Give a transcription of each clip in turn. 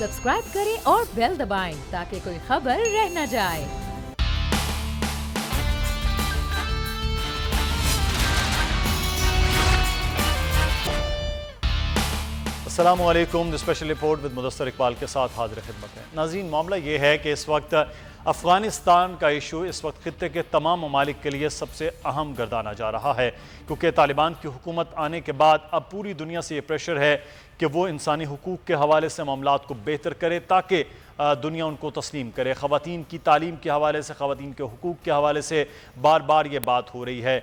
Subscribe करें और bell दबाएं ताकि कोई खबर रह न जाए। अस्सलामुअलैकुम। Special report with Mudassar Iqbal के साथ हाजिर खिदमत है। नाज़रीन, मामला ये है कि इस वक्त अफ़गानिस्तान का इशू इस वक्त खित्ते के तमाम ममालिक के लिए सबसे अहम गर्दाना जा रहा है, क्योंकि तालिबान की हुकूमत आने के बाद अब पूरी दुनिया से ये प्रेशर है कि वो इंसानी हुकूक के हवाले से मामलात को बेहतर करे ताकि दुनिया उनको तस्लीम करे। ख़वातीन की तालीम के हवाले से, ख़वातीन के हुकूक के हवाले से बार बार ये बात हो रही है।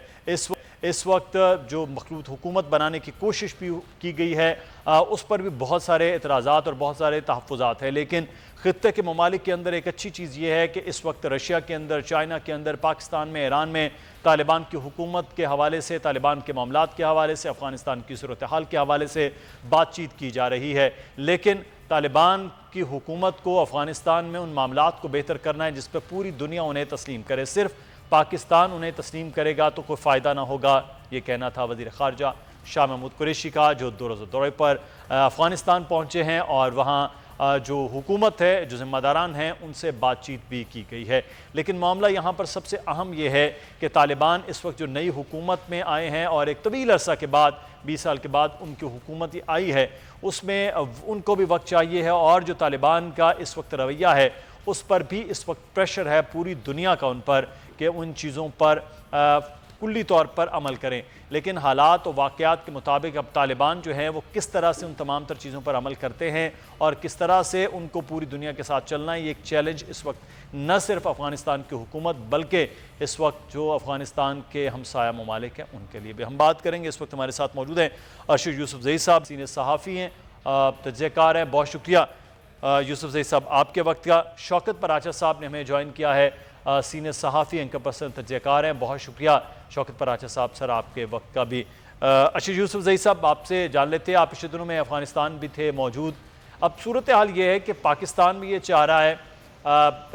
इस वक्त जो मखलूत हुकूमत बनाने की कोशिश भी की गई है, उस पर भी बहुत सारे एतराज़ात और बहुत सारे तहफ़्फ़ुज़ात हैं। लेकिन ख़ित्ते के ममालिक के अंदर एक अच्छी चीज़ ये है कि इस वक्त रशिया के अंदर, चाइना के अंदर, पाकिस्तान में, ईरान में तालिबान की हुकूमत के हवाले से, तालिबान के मामलात के हवाले से, अफ़गानिस्तान की सूरत हाल के हवाले से बातचीत की जा रही है। लेकिन तालिबान की हुकूमत को अफ़गानिस्तान में उन मामलात को बेहतर करना है जिस पर पूरी दुनिया उन्हें तस्लीम करे। सिर्फ पाकिस्तान उन्हें तस्लीम करेगा तो कोई फ़ायदा ना होगा, ये कहना था वज़ीर ख़ारजा शाह महमूद कुरैशी का, जो 2 रोज़ा दौरे पर अफ़गानिस्तान पहुँचे हैं और वहाँ जो हुकूमत है, जो ज़िम्मेदारान हैं, उनसे बातचीत भी की गई है। लेकिन मामला यहाँ पर सबसे अहम ये है कि तालिबान इस वक्त जो नई हुकूमत में आए हैं और एक तवील अरसा के बाद, 20 साल के बाद उनकी हुकूमत आई है, उसमें उनको भी वक्त चाहिए है। और जो तालिबान का इस वक्त रवैया है, उस पर भी इस वक्त प्रेशर है पूरी दुनिया का उन पर कि उन चीज़ों पर कुल्ली तौर पर अमल करें। लेकिन हालात और वाक़यात के मुताबिक अब तालिबान जो है वो किस तरह से उन तमाम तर चीज़ों पर अमल करते हैं और किस तरह से उनको पूरी दुनिया के साथ चलना है, ये एक चैलेंज इस वक्त न सिर्फ अफ़गानिस्तान की हुकूमत बल्कि इस वक्त जो अफ़गानिस्तान के हमसाया ममालिक हैं उनके लिए भी। हम बात करेंगे। इस वक्त हमारे साथ मौजूद हैं अरशद यूसुफ़ज़ई साहब, सीनियर सहाफ़ी हैं, तजज़ियाकार हैं। बहुत शुक्रिया यूसुफ़ज़ई साहब आपके वक्त का। शौकत पराचा साहब ने हमें ज्वाइन किया है, सीनियर सहाफ़ी, एंकर पर्सन, तजज़ियाकार हैं। बहुत शुक्रिया शौकत पराचा साहब सर आपके वक्त का भी। अरशद यूसुफ़ज़ई साहब आपसे जान लेते हैं, आप पिछले दिनों में अफ़गानिस्तान भी थे मौजूद। अब सूरत हाल ये है कि पाकिस्तान भी ये चाह रहा है,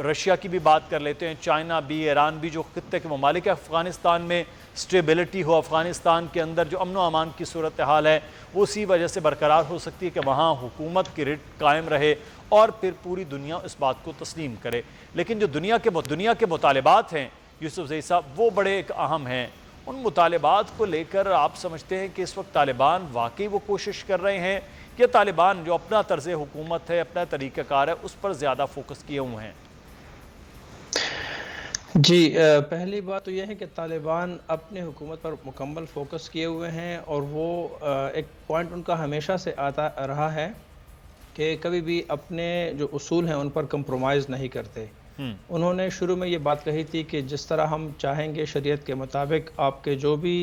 रशिया की भी बात कर लेते हैं, चाइना भी, ईरान भी, जो खित्ते के ममालिक है, अफ़गानिस्तान में स्टेबिलिटी हो, अफ़गानिस्तान के अंदर जो अमन व अमान की सूरत हाल है वो उसी वजह से बरकरार हो सकती है कि वहाँ हुकूमत की रिट कायम रहे और फिर पूरी दुनिया इस बात को तस्लीम करे। लेकिन जो दुनिया के मुतालिबात हैं यूसुफ़ज़ई साहब, वो बड़े एक अहम हैं। उन मुतालिबात को लेकर आप समझते हैं कि इस वक्त तालिबान वाकई वो कोशिश कर रहे हैं कि तालिबान जो अपना तर्ज़ हुकूमत है, अपना तरीक़ाकार है, उस पर ज़्यादा फोकस किए हुए हैं? जी, पहली बात तो यह है कि तालिबान अपने हुकूमत पर मुकम्मल फ़ोकस किए हुए हैं और वो एक पॉइंट उनका हमेशा से आता रहा है कि कभी भी अपने जो उसूल हैं उन पर कंप्रोमाइज़ नहीं करते। उन्होंने शुरू में ये बात कही थी कि जिस तरह हम चाहेंगे शरीयत के मुताबिक आपके जो भी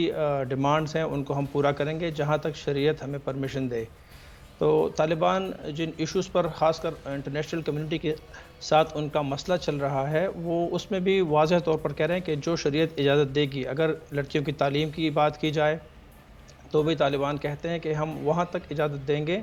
डिमांड्स हैं उनको हम पूरा करेंगे जहाँ तक शरीयत हमें परमिशन दे। तो तालिबान जिन इश्यूज़ पर ख़ासकर इंटरनेशनल कम्युनिटी के साथ उनका मसला चल रहा है, वो उसमें भी वाज़ह तौर पर कह रहे हैं कि जो शरीयत इजाज़त देगी, अगर लड़कियों की तालीम की बात की जाए तो भी तालिबान कहते हैं कि हम वहाँ तक इजाज़त देंगे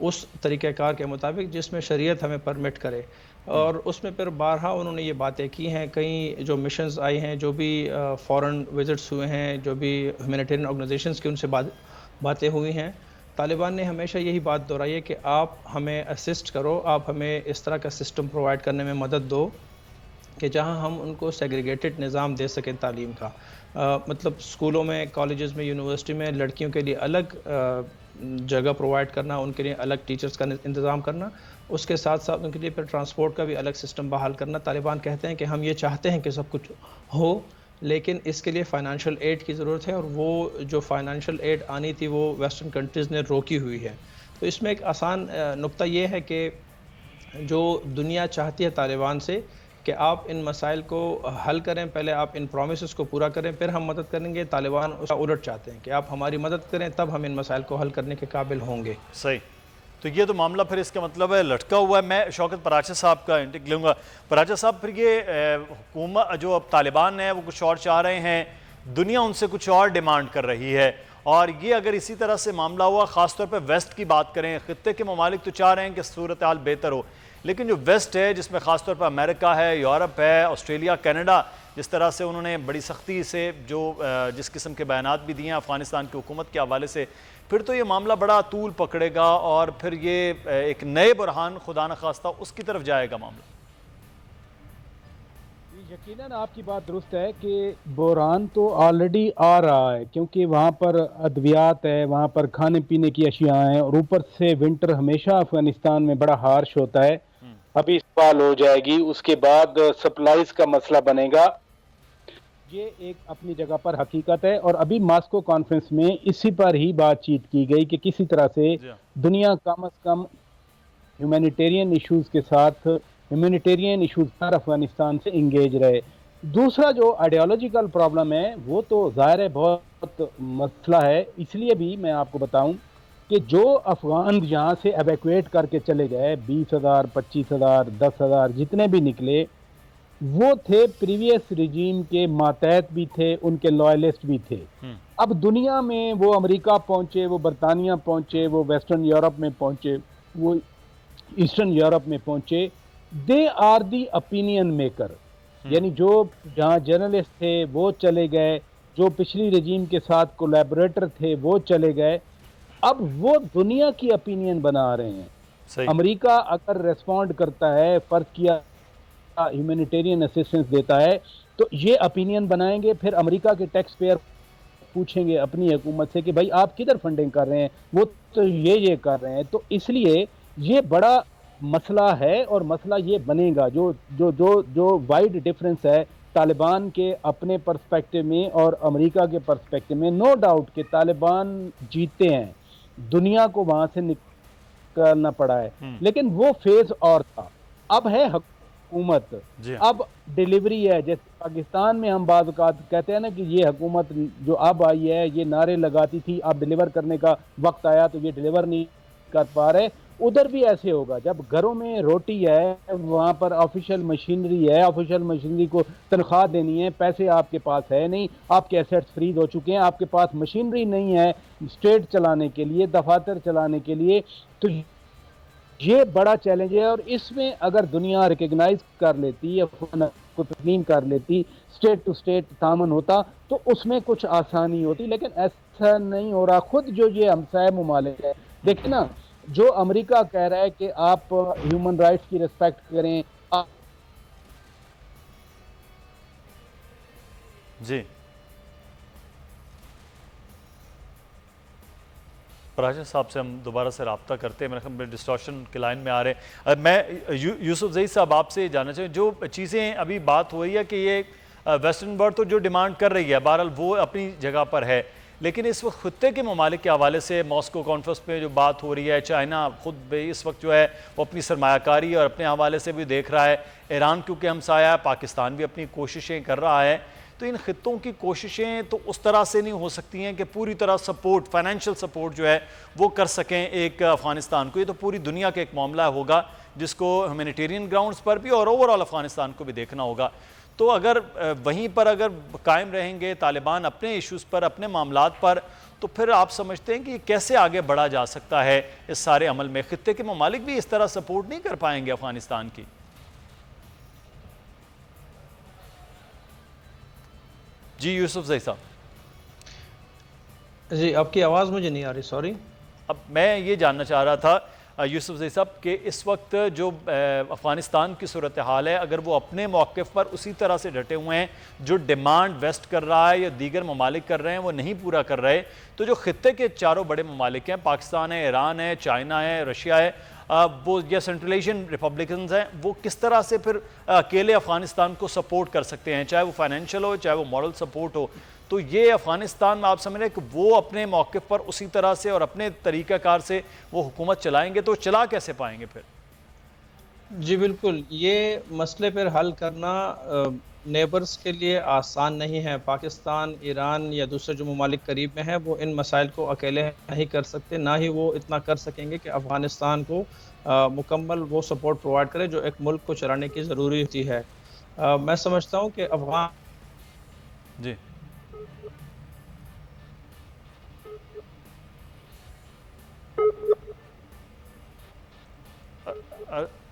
उस तरीक़ाकार के मुताबिक जिसमें शरीयत हमें परमिट करे। और उसमें फिर बारहा उन्होंने ये बातें की हैं, कई जो मिशंस आई हैं, जो भी फ़ॉरेन विज़िट्स हुए हैं, जो भी ह्यूमैनिटेरियन ऑर्गेनाइजेशंस की उनसे बातें हुई हैं, तालिबान ने हमेशा यही बात दोहराई है कि आप हमें असिस्ट करो, आप हमें इस तरह का सिस्टम प्रोवाइड करने में मदद दो कि जहां हम उनको सेग्रीगेटेड निज़ाम दे सकें तालीम का। मतलब स्कूलों में, कॉलेजेस में, यूनिवर्सिटी में लड़कियों के लिए अलग जगह प्रोवाइड करना, उनके लिए अलग टीचर्स का इंतज़ाम करना, उसके साथ साथ उनके लिए फिर ट्रांसपोर्ट का भी अलग सिस्टम बहाल करना। तालिबान कहते हैं कि हम ये चाहते हैं कि सब कुछ हो, लेकिन इसके लिए फ़ाइनेंशियल एड की ज़रूरत है और वो जो फ़ाइनेंशियल एड आनी थी वो वेस्टर्न कंट्रीज़ ने रोकी हुई है। तो इसमें एक आसान नुक्ता ये है कि जो दुनिया चाहती है तालिबान से कि आप इन मसाइल को हल करें, पहले आप इन प्रॉमिसेस को पूरा करें, फिर हम मदद करेंगे। तालिबान उसका उलट चाहते हैं कि आप हमारी मदद करें, तब हम इन मसाइल को हल करने के काबिल होंगे। सही। तो ये तो मामला फिर इसका मतलब है लटका हुआ है। मैं शौकत पराचा साहब का इंटेक लूँगा। पराचा साहब, फिर ये हुकूमत जो अब तालिबान है वो कुछ और चाह रहे हैं, दुनिया उनसे कुछ और डिमांड कर रही है, और ये अगर इसी तरह से मामला हुआ, ख़ासतौर पर वेस्ट की बात करें, ख़ित्ते के ममालिक तो चाह रहे हैं कि सूरत हाल बेहतर हो, लेकिन जो वेस्ट है जिसमें ख़ासतौर पर अमेरिका है, यूरोप है, ऑस्ट्रेलिया, कनाडा, जिस तरह से उन्होंने बड़ी सख्ती से जिस किस्म के बयानात भी दिए हैं अफ़गानिस्तान की हुकूमत के हवाले से, फिर तो ये मामला बड़ा तूल पकड़ेगा और फिर ये एक नए बुरहान खुदा न खास्ता उसकी तरफ जाएगा मामला। यकीनन आपकी बात दुरुस्त है कि बहरान तो ऑलरेडी आ रहा है, क्योंकि वहाँ पर अद्वियात है, वहाँ पर खाने पीने की अशिया हैं, और ऊपर से विंटर हमेशा अफगानिस्तान में बड़ा हार्श होता है। अभी इस्तेमाल हो जाएगी, उसके बाद सप्लाईज का मसला बनेगा। ये एक अपनी जगह पर हकीकत है, और अभी मास्को कॉन्फ्रेंस में इसी पर ही बातचीत की गई कि किसी तरह से दुनिया कम से कम ह्यूमैनिटेरियन इश्यूज के साथ ह्यूमैनिटेरियन इश्यूज पर अफगानिस्तान से इंगेज रहे। दूसरा जो आइडियोलॉजिकल प्रॉब्लम है वो तो ज़ाहिर है बहुत मसला है। इसलिए भी मैं आपको बताऊं कि जो अफगान यहाँ से एवैक्यूएट करके चले गए, 20,000, 25,000, 10,000 जितने भी निकले, वो थे प्रीवियस रिजीम के मातहत भी थे, उनके लॉयलिस्ट भी थे। अब दुनिया में वो अमेरिका पहुंचे, वो बरतानिया पहुंचे, वो वेस्टर्न यूरोप में पहुंचे, वो ईस्टर्न यूरोप में पहुंचे, they are the opinion maker. यानी जो जहाँ जर्नलिस्ट थे वो चले गए, जो पिछली रजीम के साथ कोलैबोरेटर थे वो चले गए, अब वो दुनिया की ओपिनियन बना रहे हैं। अमेरिका अगर रेस्पॉन्ड करता है, फर्ज किया ह्यूमैनिटेरियन असिस्टेंस देता है, तो ये ओपिनियन बनाएंगे, फिर अमेरिका के टैक्स पेयर पूछेंगे अपनी हुकूमत से कि भाई आप किधर फंडिंग कर रहे हैं, वो तो ये कर रहे हैं। तो इसलिए ये बड़ा मसला है, और मसला ये बनेगा। जो जो जो जो वाइड डिफरेंस है तालिबान के अपने पर्सपेक्टिव में और अमेरिका के पर्सपेक्टिव में, नो डाउट कि तालिबान जीते हैं, दुनिया को वहां से निकलना पड़ा है, लेकिन वो फेज और था। अब है हुकूमत, अब डिलीवरी है। जैसे पाकिस्तान में हम बात कहते हैं ना कि ये हुकूमत जो अब आई है ये नारे लगाती थी, अब डिलीवर करने का वक्त आया तो ये डिलीवर नहीं कर पा रहे। उधर भी ऐसे होगा, जब घरों में रोटी है, वहाँ पर ऑफिशियल मशीनरी है, ऑफिशियल मशीनरी को तनख्वाह देनी है, पैसे आपके पास है नहीं, आपके एसेट्स फ्रीज हो चुके हैं, आपके पास मशीनरी नहीं है स्टेट चलाने के लिए, दफातर चलाने के लिए, तो ये बड़ा चैलेंज है। और इसमें अगर दुनिया रिकग्नाइज कर लेती या को तस्लीम कर लेती, स्टेट टू स्टेट तामन होता, तो उसमें कुछ आसानी होती, लेकिन ऐसा नहीं हो रहा। खुद जो ये हमसाय मुमालिक है, देखिए ना, जो अमेरिका कह रहा है कि आप ह्यूमन राइट्स की रिस्पेक्ट करें, जी राजा साहब से हम दोबारा से रब्ता करते हैं। मेरे ख्याल में डिस्टॉर्शन के लाइन में आ रहे हैं। मैं यूसुफ ज़ई साहब आपसे जानना चाहिए, जो चीज़ें अभी बात हो रही है कि ये वेस्टर्न वर्ल्ड तो जो डिमांड कर रही है, बहरहाल वो अपनी जगह पर है, लेकिन इस वक्त खत्ते के ममालिक के हवाले से मॉस्को कॉन्फ्रेंस में जो बात हो रही है, चाइना खुद भी इस वक्त जो है वो अपनी सरमायाकारी और अपने हवाले से भी देख रहा है, ईरान क्योंकि हमसाया है, पाकिस्तान भी अपनी कोशिशें कर रहा है। तो इन खित्तों की कोशिशें तो उस तरह से नहीं हो सकती हैं कि पूरी तरह सपोर्ट, फाइनेंशियल सपोर्ट जो है वो कर सकें एक अफ़गानिस्तान को। ये तो पूरी दुनिया का एक मामला होगा जिसको ह्यूमैनिटेरियन ग्राउंड्स पर भी और ओवरऑल अफ़गानिस्तान को भी देखना होगा। तो अगर वहीं पर अगर कायम रहेंगे तालिबान अपने इश्यूज़ पर, अपने मामलात पर, तो फिर आप समझते हैं कि कैसे आगे बढ़ा जा सकता है इस सारे अमल में? खित्ते के ममालिक भी इस तरह सपोर्ट नहीं कर पाएंगे अफ़गानिस्तान की। जी यूसुफ ज़ई साहब। जी आपकी आवाज़ मुझे नहीं आ रही, सॉरी। अब मैं ये जानना चाह रहा था यूसुफ ज़ई साहब कि इस वक्त जो अफ़गानिस्तान की सूरत हाल है, अगर वो अपने मौक़िफ़ पर उसी तरह से डटे हुए हैं, जो डिमांड वेस्ट कर रहा है या दीगर ममालिक कर रहे हैं वो नहीं पूरा कर रहे, तो जो खित्ते के चारों बड़े ममालिक हैं, पाकिस्तान है, ईरान है, चाइना है, रशिया है, वो या सेंट्रल एशियन रिपब्लिकन्स हैं, वो किस तरह से फिर अकेले अफ़गानिस्तान को सपोर्ट कर सकते हैं, चाहे वो फाइनेंशियल हो, चाहे वो मॉरल सपोर्ट हो? तो ये अफ़गानिस्तान में आप समझ रहे हैं कि वो अपने मौक़िफ़ पर उसी तरह से और अपने तरीक़ाकार से वो हुकूमत चलाएंगे, तो चला कैसे पाएंगे फिर? जी बिल्कुल, ये मसले पर हल करना नेबर्स के लिए आसान नहीं है। पाकिस्तान, ईरान या दूसरे जो ममालिक करीब में हैं, वो इन मसाइल को अकेले नहीं कर सकते, ना ही वो इतना कर सकेंगे कि अफ़गानिस्तान को मुकम्मल वो सपोर्ट प्रोवाइड करे जो एक मुल्क को चलाने की ज़रूरी होती है। मैं समझता हूँ कि अफ़गान जी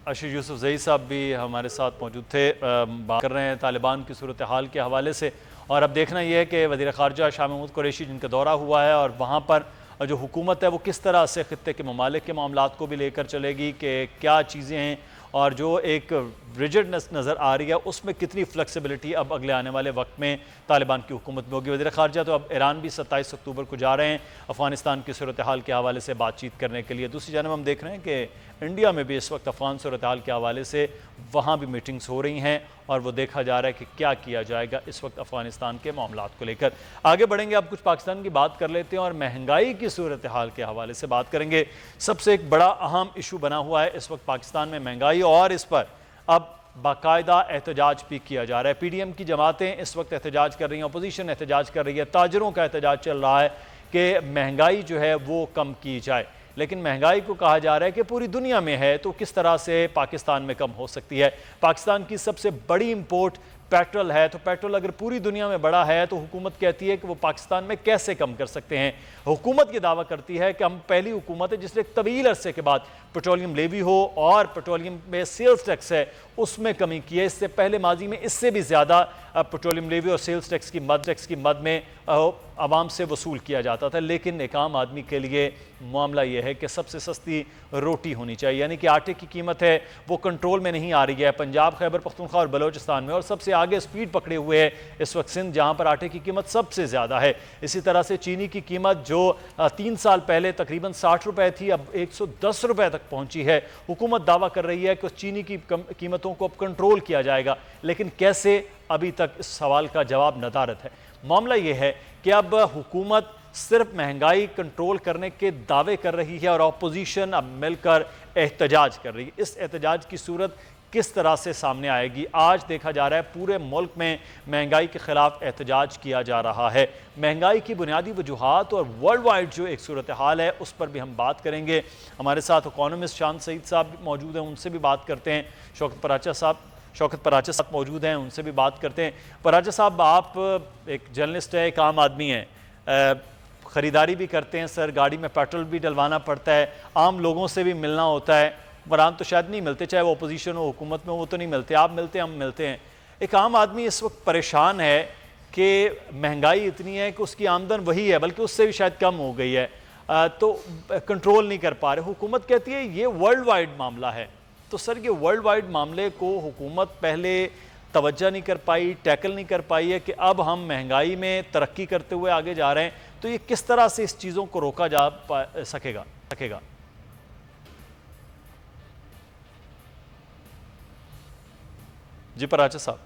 अशीर यूसुफ ज़ई साहब भी हमारे साथ मौजूद थे, बात कर रहे हैं तालिबान की सूरत हाल के हवाले से। और अब देखना यह है कि वज़ीर ख़ारजा शाह महमूद कुरैशी जिनका दौरा हुआ है और वहाँ पर जो हुकूमत है वो किस तरह से खित्ते के ममालिक के मामलात को भी लेकर चलेगी कि क्या चीज़ें हैं, और जो एक रिजिडनेस नज़र आ रही है उसमें कितनी फ्लेक्सिबिलिटी अब अगले आने वाले वक्त में तालिबान की हुकूमत में होगी। वज़ीर ख़ारजा तो अब ईरान भी 27 अक्टूबर को जा रहे हैं अफ़गानिस्तान की सूरत हाल के हवाले से बातचीत करने के लिए। दूसरी जानब हम देख रहे हैं कि इंडिया में भी इस वक्त अफ़गान सूरत हाल के हवाले से वहाँ भी मीटिंग्स हो रही हैं और वो देखा जा रहा है कि क्या किया जाएगा इस वक्त अफ़गानिस्तान के मामलात को लेकर। आगे बढ़ेंगे, अब कुछ पाकिस्तान की बात कर लेते हैं और महंगाई की सूरत हाल के हवाले से बात करेंगे। सबसे एक बड़ा अहम इशू बना हुआ है इस वक्त पाकिस्तान में महंगाई, और इस पर अब बाकायदा एहतजाज भी किया जा रहा है। PDM की जमातें इस वक्त एहतजाज कर रही हैं, अपोजिशन एहतजाज कर रही है, ताजरों का एहतजाज चल रहा है कि महंगाई जो है वो कम की जाए। लेकिन महंगाई को कहा जा रहा है कि पूरी दुनिया में है तो किस तरह से पाकिस्तान में कम हो सकती है। पाकिस्तान की सबसे बड़ी इंपोर्ट पेट्रोल है, तो पेट्रोल अगर पूरी दुनिया में बड़ा है तो हुकूमत कहती है कि वो पाकिस्तान में कैसे कम कर सकते हैं। हुकूमत ये दावा करती है कि हम पहली हुकूमत है जिसने तवील अरसे के बाद पेट्रोलियम लेवी हो और पेट्रोलियम में सेल्स टैक्स है उसमें कमी की है। इससे पहले माजी में इससे भी ज़्यादा पेट्रोलियम लेवी और सेल्स टैक्स की मद में आवाम से वसूल किया जाता था। लेकिन एक आम आदमी के लिए मामला यह है कि सबसे सस्ती रोटी होनी चाहिए, यानी कि आटे की कीमत है वो कंट्रोल में नहीं आ रही है। पंजाब, खैबर पख्तूनख्वा और बलोचिस्तान में, और सबसे आगे स्पीड पकड़े हुए है इस वक्त सिंध, जहाँ पर आटे की कीमत सबसे ज़्यादा है। इसी तरह से चीनी की कीमत जो 3 साल पहले तकरीबन 60 रुपये थी अब 110 रुपये तक पहुँची है। हुकूमत दावा कर रही है कि चीनी की कीमतों को अब कंट्रोल किया जाएगा, लेकिन कैसे, अभी तक इस सवाल का जवाब नदारत है। मामला यह है कि अब हुकूमत सिर्फ महंगाई कंट्रोल करने के दावे कर रही है और अपोजिशन अब मिलकर एहतजाज कर रही है। इस एहतजाज की सूरत किस तरह से सामने आएगी? आज देखा जा रहा है पूरे मुल्क में महंगाई के खिलाफ एहतजाज किया जा रहा है। महंगाई की बुनियादी वजूहात और वर्ल्ड वाइड जो एक सूरत हाल है उस पर भी हम बात करेंगे। हमारे साथ इकोनॉमिस्ट शान सईद साहब मौजूद हैं, उनसे भी बात करते हैं। शौकत पराचा साहब मौजूद हैं, उनसे भी बात करते हैं। पराचा साहब, आप एक जर्नलिस्ट हैं, एक आम आदमी हैं, ख़रीदारी भी करते हैं सर, गाड़ी में पेट्रोल भी डलवाना पड़ता है, आम लोगों से भी मिलना होता है। वरान तो शायद नहीं मिलते, चाहे वो अपोजिशन हो हुकूमत में, वो तो नहीं मिलते, आप मिलते हैं, हम मिलते हैं। एक आम आदमी इस वक्त परेशान है कि महंगाई इतनी है कि उसकी आमदन वही है, बल्कि उससे भी शायद कम हो गई है, तो कंट्रोल नहीं कर पा रहे। हुकूमत कहती है ये वर्ल्ड वाइड मामला है। तो सर, ये वर्ल्ड वाइड मामले को हुकूमत पहले तवज्जो नहीं कर पाई, टैकल नहीं कर पाई है कि अब हम महंगाई में तरक्की करते हुए आगे जा रहे हैं, तो ये किस तरह से इस चीज़ों को रोका जा सकेगा? जी पराचा साहब।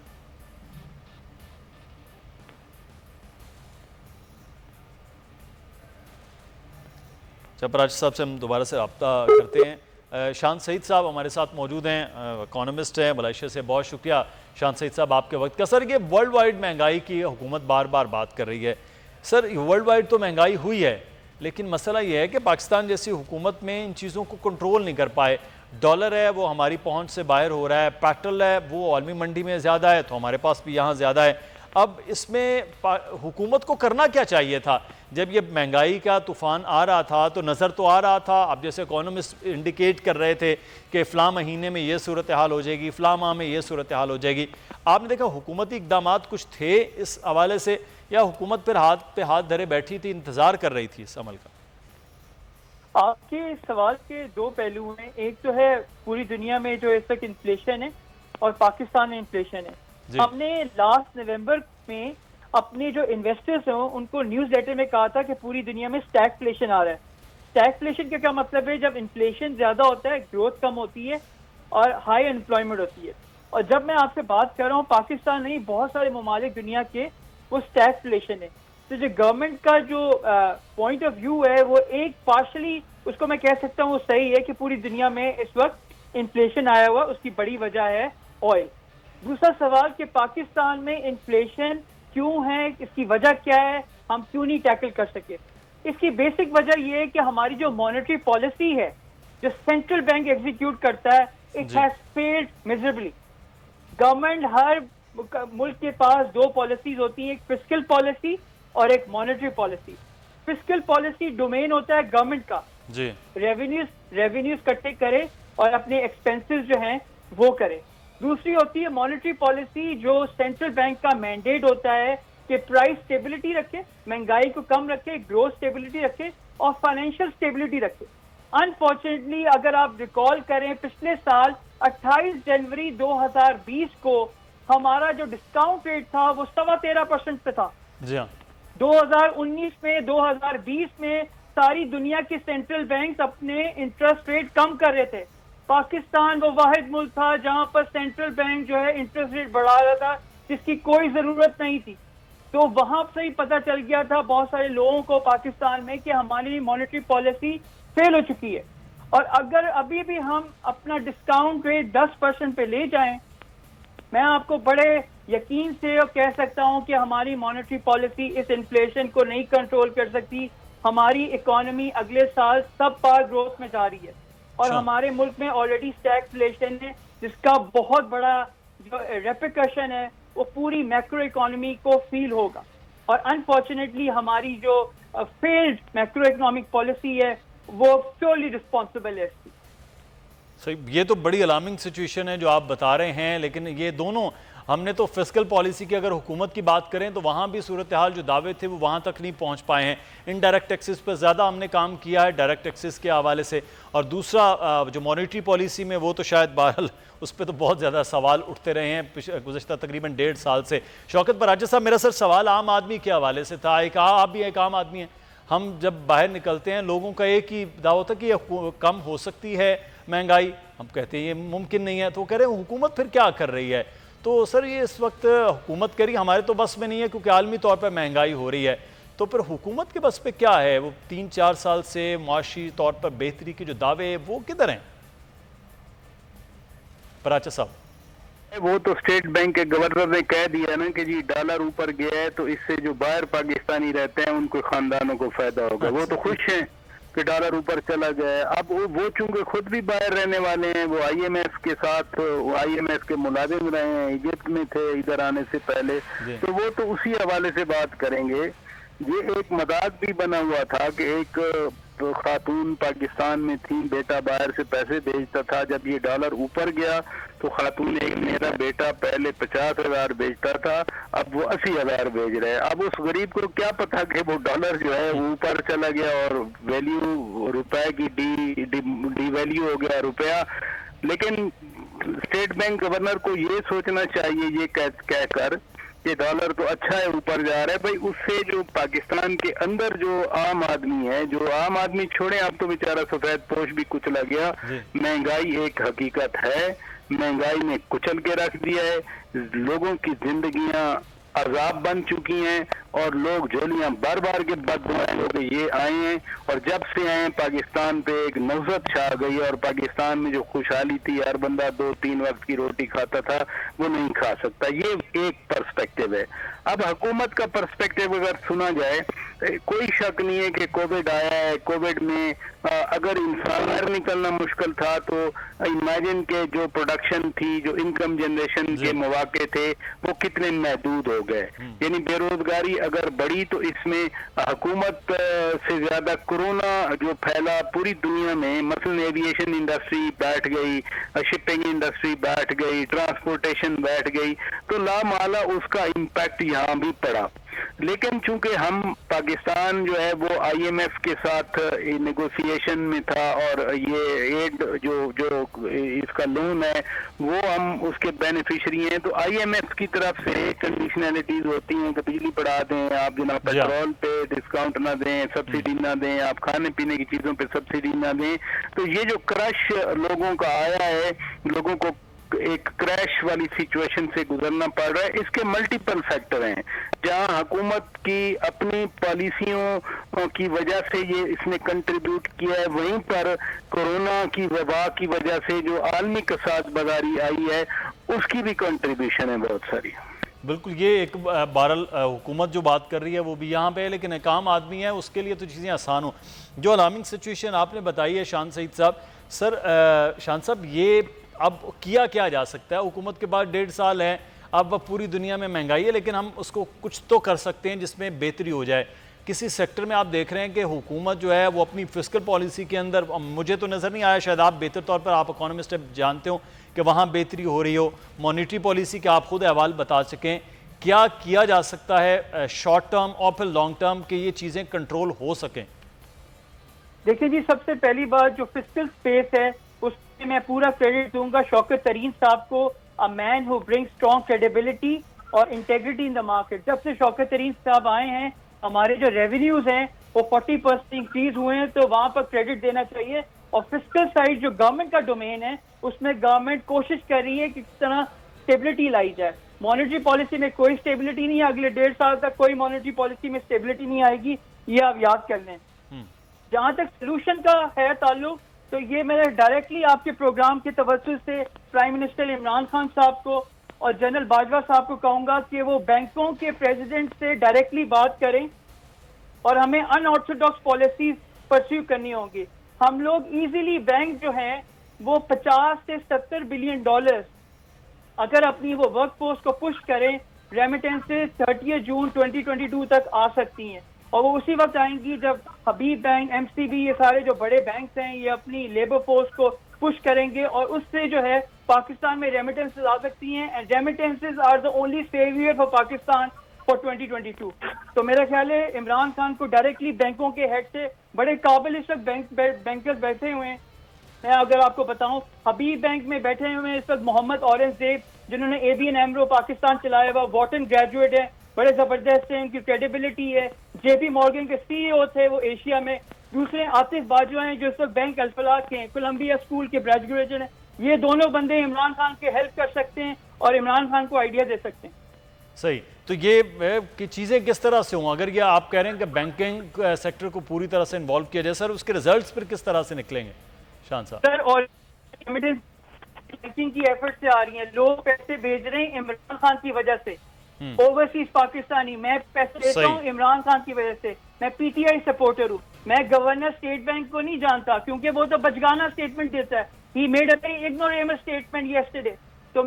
पराचा साहब से हम दोबारा से रब्ता करते हैं। शान सईद साहब हमारे साथ मौजूद हैं, इकोनॉमिस्ट हैं मलेशिया से। बहुत शुक्रिया शान सईद साहब आपके वक्त का। सर, ये वर्ल्ड वाइड महंगाई की हुकूमत बार बार बात कर रही है। सर, वर्ल्ड वाइड तो महंगाई हुई है, लेकिन मसला ये है कि पाकिस्तान जैसी हुकूमत में इन चीज़ों को कंट्रोल नहीं कर पाए। डॉलर है वो हमारी पहुंच से बाहर हो रहा है, पेट्रोल है वो आलमी मंडी में ज़्यादा है तो हमारे पास भी यहाँ ज़्यादा है। अब इसमें हुकूमत को करना क्या चाहिए था? जब ये महंगाई का तूफ़ान आ रहा था तो नज़र तो आ रहा था, अब जैसे इकोनॉमिस्ट इंडिकेट कर रहे थे कि फ़लाँ महीने में ये सूरत हाल हो जाएगी, फ़लाँ माह में ये सूरत हाल हो जाएगी। आपने देखा हुकूमती इक़दाम कुछ थे इस हवाले से, या हुकूमत फिर हाथ पे हाथ धरे बैठी थी, इंतज़ार कर रही थी इस अमल का? आपके सवाल के दो पहलू हैं। एक तो है पूरी दुनिया में जो इस वक्त इन्फ्लेशन है और पाकिस्तान में इन्फ्लेशन है। हमने लास्ट नवंबर में अपने जो इन्वेस्टर्स हैं उनको न्यूज़ लेटर में कहा था कि पूरी दुनिया में स्टैगफ्लेशन आ रहा है। स्टैगफ्लेशन का क्या मतलब है? जब इन्फ्लेशन ज्यादा होता है, ग्रोथ कम होती है और हाई अनएम्प्लॉयमेंट होती है। और जब मैं आपसे बात कर रहा हूँ, पाकिस्तान नहीं बहुत सारे ममालिक दुनिया के वो स्टैगफ्लेशन है। तो जो गवर्नमेंट का जो पॉइंट ऑफ व्यू है वो एक पार्शली उसको मैं कह सकता हूँ सही है कि पूरी दुनिया में इस वक्त इन्फ्लेशन आया हुआ, उसकी बड़ी वजह है ऑयल। दूसरा सवाल कि पाकिस्तान में इन्फ्लेशन क्यों है, इसकी वजह क्या है, हम क्यों नहीं टैकल कर सके? इसकी बेसिक वजह यह है कि हमारी जो मॉनेटरी पॉलिसी है जो सेंट्रल बैंक एग्जीक्यूट करता है, it has failed miserably. Government, हर मुल्क के पास दो पॉलिसीज होती हैं, एक फिस्कल पॉलिसी और एक monetary policy. Fiscal policy domain होता है गवर्नमेंट का जी, रेवेन्यूज इकट्ठे करे और अपने एक्सपेंसेस जो हैं वो करे। दूसरी होती है मॉनेटरी पॉलिसी जो सेंट्रल बैंक का मैंडेट होता है कि प्राइस स्टेबिलिटी रखे, महंगाई को कम रखे, ग्रोथ स्टेबिलिटी रखे और फाइनेंशियल स्टेबिलिटी रखे। अनफॉर्चुनेटली अगर आप रिकॉल करें, पिछले साल 28 जनवरी 2020 को हमारा जो डिस्काउंट रेट था वो 13.25% पे था। जी हाँ। 2019 में, 2020 में सारी दुनिया के सेंट्रल बैंक अपने इंटरेस्ट रेट कम कर रहे थे। पाकिस्तान वो वाहिद मुल्क था जहां पर सेंट्रल बैंक जो है इंटरेस्ट रेट बढ़ा रहा था, जिसकी कोई जरूरत नहीं थी। तो वहां से ही पता चल गया था बहुत सारे लोगों को पाकिस्तान में कि हमारी मॉनेटरी पॉलिसी फेल हो चुकी है। और अगर अभी भी हम अपना डिस्काउंट रेट 10% पे ले जाएं, मैं आपको बड़े यकीन से कह सकता हूं कि हमारी मॉनेटरी पॉलिसी इस इन्फ्लेशन को नहीं कंट्रोल कर सकती। हमारी इकोनॉमी अगले साल सब पार ग्रोथ में जा रही है और हमारे मुल्क में ऑलरेडी स्टैगफ्लेशन है, जिसका बहुत बड़ा जो रेपिकशन है वो पूरी मैक्रो इकोनॉमी को फील होगा। और अनफॉर्चुनेटली हमारी जो फेल्ड मैक्रो इकोनॉमिक पॉलिसी है वो प्योरली रिस्पॉन्सिबल है इसकी। सही, ये तो बड़ी अलार्मिंग सिचुएशन है जो आप बता रहे हैं, लेकिन ये दोनों, हमने तो फिस्कल पॉलिसी की अगर हुकूमत की बात करें तो वहाँ भी सूरत हाल जो दावे थे वो वहाँ तक नहीं पहुँच पाए हैं। इनडायरेक्ट टैक्सेस पर ज़्यादा हमने काम किया है डायरेक्ट टैक्सेस के हवाले से, और दूसरा जो मॉनेटरी पॉलिसी में वो तो शायद बहरहाल उस पर तो बहुत ज़्यादा सवाल उठते रहे हैं गुज़श्ता तकरीबन 1.5 साल से। शौकत बराजा साहब, मेरा सर सवाल आम आदमी के हवाले से था। आप भी एक आम आदमी हैं, हम जब बाहर निकलते हैं लोगों का एक ही दावा था कि ये कम हो सकती है महंगाई, हम कहते हैं ये मुमकिन नहीं है, तो कह रहे हैं हुकूमत फिर क्या कर रही है। तो सर ये इस वक्त हुकूमत करी, हमारे तो बस में नहीं है क्योंकि आलमी तौर पर महंगाई हो रही है, तो फिर हुकूमत के बस पे क्या है? वो 3-4 साल से मुआशी तौर पर बेहतरी के जो दावे हैं वो किधर हैं? पराचा साहब, वो तो स्टेट बैंक के गवर्नर ने कह दिया ना कि जी डॉलर ऊपर गया है तो इससे जो बाहर पाकिस्तानी रहते हैं उनको खानदानों को फायदा होगा। वो तो खुश हैं कि डॉलर ऊपर चला गया है। अब वो चूंकि खुद भी बाहर रहने वाले हैं, वो IMF के साथ, IMF के मुलाजिम रहे हैं, इजिप्ट में थे इधर आने से पहले, तो वो तो उसी हवाले से बात करेंगे। ये एक मजाक भी बना हुआ था कि एक खातून पाकिस्तान में थी, बेटा बाहर से पैसे भेजता था, जब ये डॉलर ऊपर गया तो खातून ने, मेरा बेटा पहले 50,000 भेजता था अब वो 80,000 भेज रहे हैं। अब उस गरीब को क्या पता कि वो डॉलर जो है ऊपर चला गया और वैल्यू रुपए की डी वैल्यू हो गया रुपया। लेकिन स्टेट बैंक गवर्नर को ये सोचना चाहिए, ये कहकर ये डॉलर तो अच्छा है ऊपर जा रहा है, भाई उससे जो पाकिस्तान के अंदर जो आम आदमी है, जो आम आदमी छोड़े, अब तो बेचारा सफेद पोश भी कुचला गया। महंगाई एक हकीकत है, महंगाई ने कुचल के रख दिया है, लोगों की जिंदगियां अजाब बन चुकी हैं और लोग झोलियां बार बार के बददुआएं होकर ये आए हैं। और जब से आए पाकिस्तान पे एक नौजत छा गई और पाकिस्तान में जो खुशहाली थी, हर बंदा 2-3 वक्त की रोटी खाता था, वो नहीं खा सकता। ये एक पर्सपेक्टिव है। अब हुकूमत का पर्सपेक्टिव अगर सुना जाए, कोई शक नहीं है कि कोविड आया है। कोविड में अगर इंसान बाहर निकलना मुश्किल था तो इमेजिन के जो प्रोडक्शन थी, जो इनकम जनरेशन के मौके थे, वो कितने महदूद हो गए। यानी बेरोजगारी अगर बढ़ी तो इसमें हुकूमत से ज्यादा कोरोना जो फैला पूरी दुनिया में, मसलन एविएशन इंडस्ट्री बैठ गई, शिपिंग इंडस्ट्री बैठ गई, ट्रांसपोर्टेशन बैठ गई, तो लामाला उसका इम्पैक्ट यहाँ भी पड़ा। लेकिन चूंकि हम पाकिस्तान जो है वो IMF के साथ नेगोशिएशन में था और ये एड जो इसका लोन है वो हम उसके बेनिफिशियरी हैं, तो IMF की तरफ से कंडीशनैलिटीज होती हैं कि बिजली बढ़ा दें आप, जनाब पेट्रोल पे डिस्काउंट ना दें, सब्सिडी ना दें, आप खाने पीने की चीजों पे सब्सिडी ना दें। तो ये जो क्रश लोगों का आया है, लोगों को एक क्रैश वाली सिचुएशन से गुजरना पड़ रहा है। इसके मल्टीपल फैक्टर हैं, जहां हुकूमत की अपनी पॉलिसियों की वजह से ये इसने कंट्रीब्यूट किया है, वहीं पर कोरोना की वबा की वजह से जो आलमी कसाद बाजारी आई है उसकी भी कंट्रीब्यूशन है बहुत सारी। बिल्कुल, ये एक बहरहाल हुकूमत जो बात कर रही है वो भी यहाँ पे है, लेकिन एक आम आदमी है उसके लिए तो चीज़ें आसान हो। जो अलार्मिंग सिचुएशन आपने बताई है शान सईद साहब, सर शान साहब ये अब किया क्या जा सकता है? हुकूमत के बाद 1.5 साल है, अब पूरी दुनिया में महंगाई है, लेकिन हम उसको कुछ तो कर सकते हैं जिसमें बेहतरी हो जाए। किसी सेक्टर में आप देख रहे हैं कि हुकूमत जो है वो अपनी फिस्कल पॉलिसी के अंदर, मुझे तो नज़र नहीं आया, शायद आप बेहतर तौर पर, आप इकोनॉमिस्ट जानते हो कि वहाँ बेहतरी हो रही हो। मॉनिटरी पॉलिसी के आप खुद अहवाल बता सकें, क्या किया जा सकता है शॉर्ट टर्म और फिर लॉन्ग टर्म कि ये चीज़ें कंट्रोल हो सकें? देखिए जी, सबसे पहली बात जो फिस्कल स्पेस है उसमें मैं पूरा क्रेडिट दूंगा शौकत तरीन साहब को, a man who bring strong credibility और इंटेग्रिटी इन द मार्केट। जब से शौकत तरीन साहब आए हैं हमारे जो रेवेन्यूज हैं वो 40% इंक्रीज हुए हैं, तो वहां पर क्रेडिट देना चाहिए। और फिस्कल साइड जो गवर्नमेंट का डोमेन है उसमें गवर्नमेंट कोशिश कर रही है कि किस तरह स्टेबिलिटी लाई जाए। मॉनेटरी पॉलिसी में कोई स्टेबिलिटी नहीं है, अगले 1.5 साल तक कोई मॉनेटरी पॉलिसी में स्टेबिलिटी नहीं आएगी, ये आप याद कर लें। जहां तक सोल्यूशन का है ताल्लुक, तो ये मैं डायरेक्टली आपके प्रोग्राम के तवज्जुह से प्राइम मिनिस्टर इमरान खान साहब को और जनरल बाजवा साहब को कहूंगा कि वो बैंकों के प्रेसिडेंट से डायरेक्टली बात करें और हमें अनऑर्थोडॉक्स पॉलिसीज परस्यू करनी होगी। हम लोग इजीली बैंक जो हैं वो 50 से 70 बिलियन डॉलर अगर अपनी वो वर्क फोर्स को पुश करें, रेमिटेंसेस 30 जून 2022 तक आ सकती हैं। और वो उसी वक्त आएंगी जब हबीब बैंक, एमसीबी, ये सारे जो बड़े बैंक्स हैं ये अपनी लेबर फोर्स को पुश करेंगे और उससे जो है पाकिस्तान में रेमिटेंसेस आ सकती हैं। And remittances are the only saviour for Pakistan for 2022। तो मेरा ख्याल है इमरान खान को डायरेक्टली बैंकों के हेड से, बड़े काबिल इस वक्त बैंकर्स बैठे हुए हैं। मैं अगर आपको बताऊं, हबीब बैंक में बैठे हुए हैं इस वक्त मोहम्मद औरंगजेब, जिन्होंने एबीएन एमरो पाकिस्तान चलाया हुआ, वॉटन ग्रेजुएट है, बड़े जबरदस्त है, उनकी क्रेडिबिलिटी है। जेपी मॉर्गन के सीईओ थे वो एशिया में। दूसरे आतिफ बाजवा हैं जो इस वक्त बैंक अल्फलाह के हैं, कोलंबिया स्कूल के ग्रेजुएट हैं। ये दोनों बंदे इमरान खान के हेल्प कर सकते हैं और इमरान खान को आइडिया दे सकते हैं। सही, तो ये कि चीज़ें किस तरह से हों, अगर ये आप कह रहे हैं कि बैंकिंग सेक्टर को पूरी तरह से इन्वॉल्व किया जाए, सर उसके रिजल्ट्स फिर किस तरह से निकलेंगे शान साहब? सर और बैंकिंग की एफर्ट से आ रही हैं, लोग पैसे भेज रहे हैं इमरान खान की वजह से, ओवरसीज पाकिस्तानी। मैं पैसे देता हूँ इमरान खान की वजह से। मैं पीटीआई सपोर्टर हूँ। मैं गवर्नर स्टेट बैंक को नहीं जानता क्योंकि वो तो बचगाना स्टेटमेंट देता है। He made a very ignorable statement yesterday. तो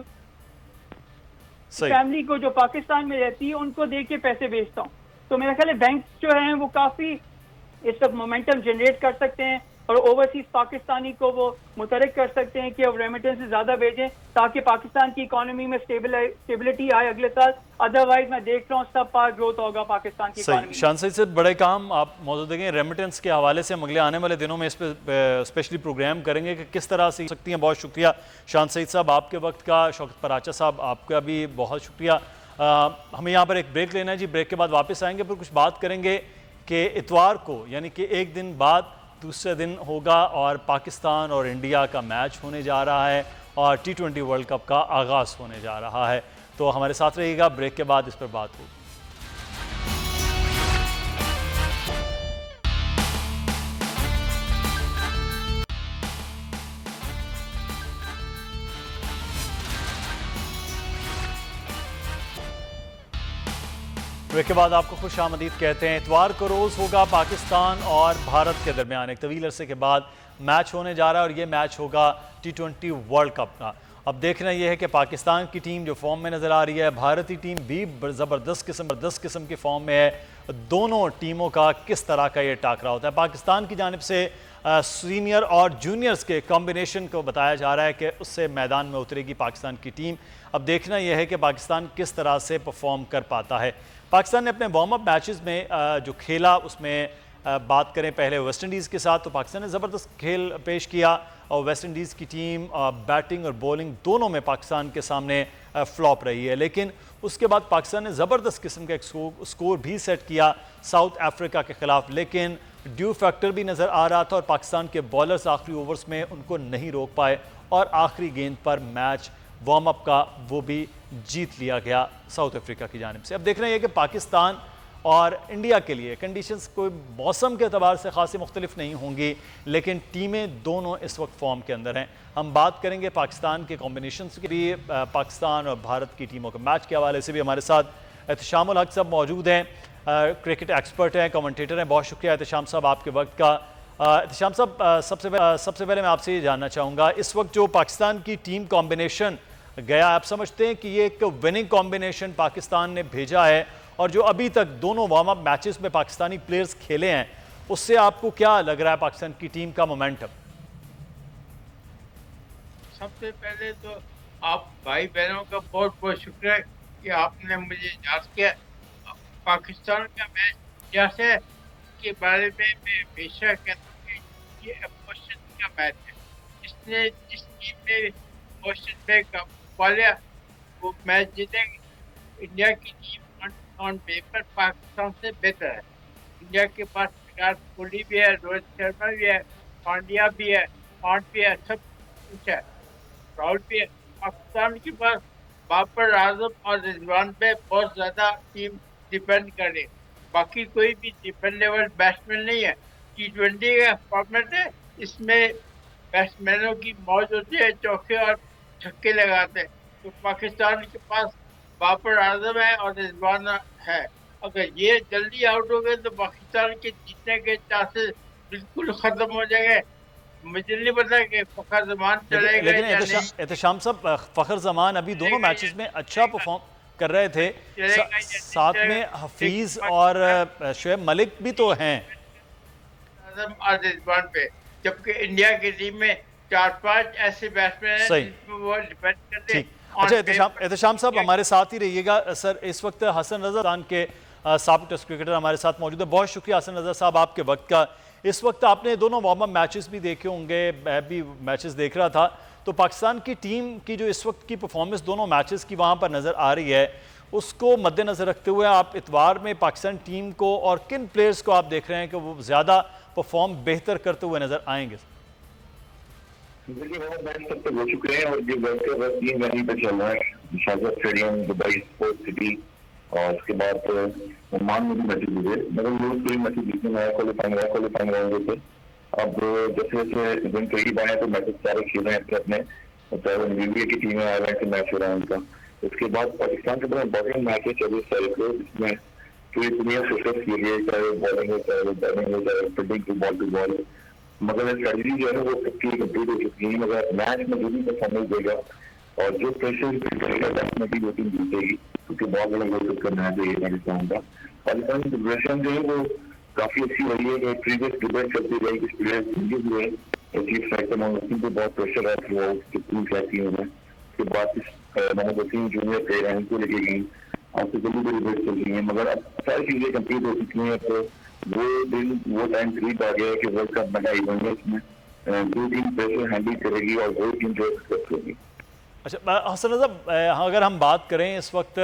फैमिली को जो पाकिस्तान में रहती है उनको दे के पैसे भेजता हूँ। तो मेरा ख्याल है बैंक जो है वो काफी इस वक्त मोमेंटम जनरेट कर सकते हैं और ओवरसीज पाकिस्तानी को वो मुतरक कर सकते हैं कि अब रेमिटेंस से ज्यादा भेजें ताकि पाकिस्तान की इकोनॉमी में स्टेबिलिटी आए अगले साल। अदरवाइज मैं देख रहा हूँ सब पार ग्रोथ होगा पाकिस्तान की इकोनॉमी। शान सईद से बड़े काम आप मौजूद हैं। रेमिटेंस के हवाले से हम अगले आने वाले दिनों में इस पर स्पेशली प्रोग्राम करेंगे कि किस तरह से सकती हैं। बहुत शुक्रिया शान सईद साहब आपके वक्त का। शौकत पराचा साहब आपका भी बहुत शुक्रिया। हमें यहाँ पर एक ब्रेक लेना है जी, ब्रेक के बाद वापस आएंगे, फिर कुछ बात करेंगे कि इतवार को यानी कि एक दिन बाद दूसरे दिन होगा और पाकिस्तान और इंडिया का मैच होने जा रहा है और T20 वर्ल्ड कप का आगाज़ होने जा रहा है। तो हमारे साथ रहिएगा, ब्रेक के बाद इस पर बात होगी। ब्रेक के बाद आपको खुश आमदीद कहते हैं। इतवार को रोज़ होगा पाकिस्तान और भारत के दरमियान एक तवील अरसे के बाद मैच होने जा रहा है और ये मैच होगा T20 वर्ल्ड कप का। अब देखना यह है कि पाकिस्तान की टीम जो फॉर्म में नज़र आ रही है, भारतीय टीम भी ज़बरदस्त किस्म की फॉर्म में है। दोनों टीमों का किस तरह का ये टाकरा होता है। पाकिस्तान की जानिब से सीनियर और जूनियर्स के कॉम्बिनेशन को बताया जा रहा है कि उससे मैदान में उतरेगी पाकिस्तान की टीम। अब देखना यह है कि पाकिस्तान किस तरह से परफॉर्म कर पाता है। पाकिस्तान ने अपने वार्म अप मैचेस में जो खेला उसमें बात करें पहले वेस्ट इंडीज़ के साथ, तो पाकिस्तान ने ज़बरदस्त खेल पेश किया और वेस्ट इंडीज़ की टीम बैटिंग और बॉलिंग दोनों में पाकिस्तान के सामने फ्लॉप रही है। लेकिन उसके बाद पाकिस्तान ने ज़बरदस्त किस्म का एक स्कोर भी सेट किया साउथ अफ्रीका के ख़िलाफ़, लेकिन ड्यू फैक्टर भी नज़र आ रहा था और पाकिस्तान के बॉलर्स आखिरी ओवर्स में उनको नहीं रोक पाए और आखिरी गेंद पर मैच वार्म अप का वो भी जीत लिया गया साउथ अफ्रीका की जानिब से। अब देखना यह कि पाकिस्तान और इंडिया के लिए कंडीशंस कोई मौसम के अतबार से खासी मुख्तलिफ नहीं होंगी, लेकिन टीमें दोनों इस वक्त फॉर्म के अंदर हैं। हम बात करेंगे पाकिस्तान के कॉम्बिनेशंस के लिए, पाकिस्तान और भारत की टीमों के मैच के हवाले से भी हमारे साथ एहतशामुल हक साहब मौजूद हैं, क्रिकेट एक्सपर्ट हैं, कमेंटेटर हैं। बहुत शुक्रिया एहतशाम साहब आपके वक्त का। एहतशाम साहब सबसे पहले मैं आपसे ये जानना चाहूँगा, इस वक्त जो पाकिस्तान की टीम कॉम्बिनेशन गया, आप समझते हैं कि ये एक विनिंग कॉम्बिनेशन पाकिस्तान ने भेजा है और जो अभी तक दोनों वार्म अप मैचेस में पाकिस्तानी प्लेयर्स खेले हैं उससे आपको क्या लग रहा है पाकिस्तान की टीम का मोमेंटम? सबसे पहले तो आप भाई बहनों का बहुत बहुत शुक्रिया कि आपने मुझे याद किया। पाकिस्तान का मैच जैसे के बारे में मैं हमेशा कहता हूँ कि ये इमोशन का मैच है। इसने जिस टीम ने इमोशन में पालिया वो मैच जीतेगी। इंडिया की टीम ऑन पेपर पाकिस्तान से बेहतर है। इंडिया के पास विराट कोहली भी है, रोहित शर्मा भी है, पांड्या भी है, पॉन्ट भी है, सब कुछ है, राहुल भी है। पाकिस्तान के पास बाबर आजम और रिजवान पे बहुत ज्यादा टीम डिपेंड करे। बाकी कोई भी डिपेंडेबल बैट्समैन नहीं है। T20 का फॉर्मेट है, इसमें बैट्समैनों की मौज होती है, चौके और छक्के लगाते हैं। तो पाकिस्तान के पास बाबर आजम है और रिजवान है। अगर ये जल्दी आउट हो गए तो पाकिस्तान के जीतने के चांसेस बिल्कुल खत्म हो जाएंगे। मुझे नहीं पता कि फखर जमान चलेगा लेकिन या नहीं। एहतशाम साहब, फखर जमान अभी दोनों मैचेस में अच्छा परफॉर्म कर रहे थे, साथ में हफीज और शुएब मलिक भी तो हैं और रिजवान पे, जबकि इंडिया की टीम में 4-5 ऐसे बैट्समैन हैं जिसमें वो डिपेंड करते हैं। अच्छा, एहतशाम साहब हमारे साथ ही रहिएगा। सर, इस वक्त हसन रजा खान के साबिक टेस्ट क्रिकेटर हमारे साथ मौजूद है। बहुत शुक्रिया हसन रजा साहब आपके वक्त का। इस वक्त आपने दोनों वार्म अप मैचेस भी देखे होंगे, मैं भी मैचेस देख रहा था, तो पाकिस्तान की टीम की जो इस वक्त की परफॉर्मेंस दोनों मैचेस की वहाँ पर नज़र आ रही है, उसको मद्देनज़र रखते हुए आप इतवार में पाकिस्तान टीम को और किन प्लेयर्स को आप देख रहे हैं कि वो ज़्यादा परफॉर्म बेहतर करते हुए नज़र आएंगे? देखिए, वो मैच तक तो हो चुके हैं और जो वर्ल्ड कप टीम वहीं पे चल रहा है, Sharjah stadium, Dubai sports city, और उसके बाद ओमान में भी मैचेज हुए, मगर लोग कोई मैचेज जीतने में क्वालिफाइंग राउंड थे। अब जैसे जैसे दिन करीब आए तो मैचेज सारे खेल रहे हैं अपने, चाहे वो न्यूजीलैंड की टीम है, आयरलैंड के मैच हो रहा है उनका। उसके बाद पाकिस्तान के बहुत इंपॉर्टेंट मैच है 24 तारीख को, जिसमें पूरी दुनिया फोकस की है, चाहे वो बॉलिंग हो, चाहे वो बैटिंग हो, चाहे फील्डिंग टू बॉल। मगर स्ट्रेटजी जो है वो सबकी कंप्लीट हो चुकी है। मगर मैच में जो भी परफॉर्मेंस देगा और जो प्रेशर करेगा डेफिनेटली वो टीम जीतेगी, क्योंकि बहुत बड़ा गोल करना चाहिए पाकिस्तान का। पाकिस्तान की प्रिपरेशन जो है वो काफी अच्छी रही है। प्रीवियस डिबेट चलती रही, कुछ प्लेयर्स चेंजेस हुए, चीफ सेलेक्टर मोहम्मद वसीम पे बहुत प्रेशर है थ्रू आउट टीम टीम में। उसके बाद मोहम्मद वसीम जूनियर प्लेयर हैं, उनको लेके गई, आपसे जल्दी भी डिबेट चल रही है। मगर अब सारी चीजें कंप्लीट हो चुकी हैं, तो वो दिन वो टाइम करीब आ गया है कि वर्ल्ड कप बना इवेंट है, इसमें जो टीम प्रेशर हैंडल करेगी और वो टीम जो सक्सेस होगी। अच्छा हसन साहब, अगर हम बात करें इस वक्त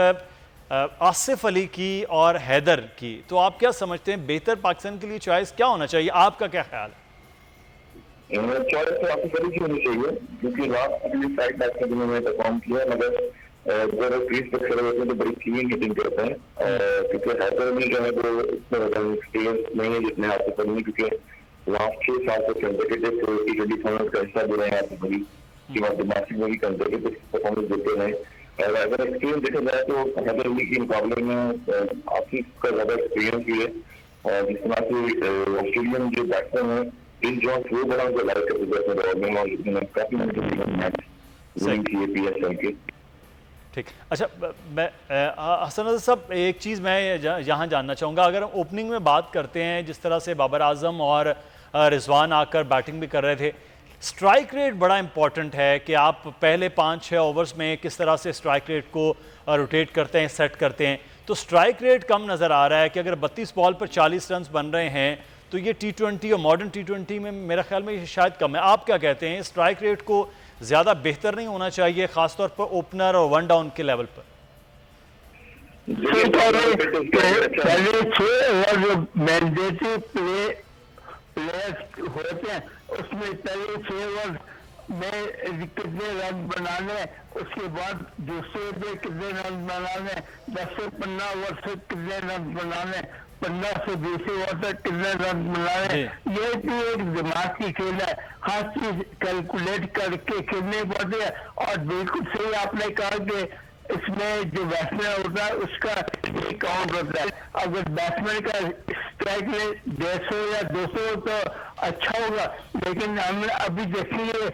आसिफ अली की और हैदर की, तो आप क्या समझते हैं बेहतर पाकिस्तान के लिए चॉइस क्या होना चाहिए? आपका क्या ख्याल है? चॉइस तो आसिफ अली की होनी चाहिए, क्योंकि लास्ट अपनी साइड बैक के दिनों में परफॉर्म किया, मगर जब क्रीज पर खड़े होते हैं तो बड़ी क्लीन हिटिंग करते हैं, क्योंकि हैदर अली जो है वो एक्सपीरियंस नहीं है जितने आसिफ अली, क्योंकि लास्ट 6 साल से कंसेक्यूटिव T20 फॉर्मेट का हिस्सा भी रहे हैं आसिफ अली की बात, डोमेस्टिक में भी कंसेक्यूटिव परफॉर्मेंस देते हैं। अगर एक्सपीरियंस देखा जाए तो हैदर अली के मुकाबले में आसिफ का ज्यादा एक्सपीरियंस भी है, और जिस तरह से ऑस्ट्रेलियन जो बैट्समैन है इन जॉन्स वो बड़ा उनको लाइक करते हैं, काफी मैच विनिंग किए PSL के। ठीक, अच्छा मैं हसन साहब एक चीज़ मैं यहाँ जानना चाहूँगा, अगर हम ओपनिंग में बात करते हैं जिस तरह से बाबर आजम और रिजवान आकर बैटिंग भी कर रहे थे, स्ट्राइक रेट बड़ा इंपॉर्टेंट है कि आप पहले 5-6 ओवर्स में किस तरह से स्ट्राइक रेट को रोटेट करते हैं, सेट करते हैं। तो स्ट्राइक रेट कम नज़र आ रहा है कि अगर 32 बॉल पर 40 रन बन रहे हैं तो ये T20 और मॉडर्न T20 में मेरा ख्याल में ये शायद कम है। आप क्या कहते हैं, स्ट्राइक रेट को ज़्यादा बेहतर नहीं होना चाहिए खासतौर पर ओपनर और वन डाउन के लेवल पर? पहले 6 ओवर जो मैंडेटरी प्लेयर्स होते हैं उसमें पहले 6 ओवर में कितने रन बनाने, उसके बाद दूसरे पे कितने रन बनाने, 10 से 15 ओवर से कितने रन बनाने, 15 से 20 ओवर तक कितने रन बनाने, ये भी एक दिमाग की खेल है। हर चीज कैलकुलेट करके खेलने पड़ती है। और बिल्कुल सही आपने कहा कि इसमें जो बैट्समैन होता है उसका एक काउंट होता है। अगर बैट्समैन का स्ट्राइक रेट 150 या 200 तो अच्छा होगा, लेकिन हमने अभी देखिए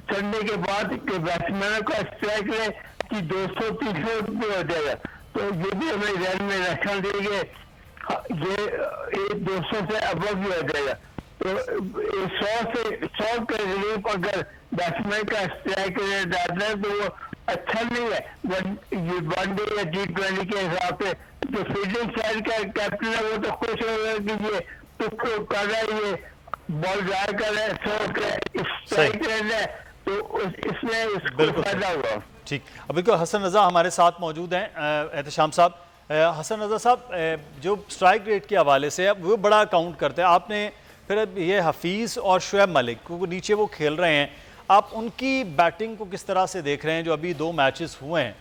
संडे के बाद के बैट्समैनों का स्ट्राइक रेट कि 200-300 भी हो जाएगा, तो ये भी हमें ध्यान में रखना चाहिए। ये 200 से अबव भी हो जाएगा, तो 100 के करीब अगर बैट्समैन का स्ट्राइक रेट आता है तो वो अच्छा नहीं है वनडे या T20 के हिसाब से। जो फील्डिंग साइड का कैप्टन है वो तो खुश होगा कि ये तुक्को कर रहा है, ये बॉल ड्राइव करें सोच के स्ट्राइक रेट तो इसमें इसको फायदा हुआ। ठीक, अब बिल्कुल हसन रजा हमारे साथ मौजूद हैं। एहतशाम साहब, हसन रजा साहब, जो स्ट्राइक रेट के हवाले से अब वो बड़ा काउंट करते हैं आपने, फिर अब ये हफीज़ और शुएब मलिक को नीचे वो खेल रहे हैं, आप उनकी बैटिंग को किस तरह से देख रहे हैं जो अभी 2 मैचेस हुए हैं?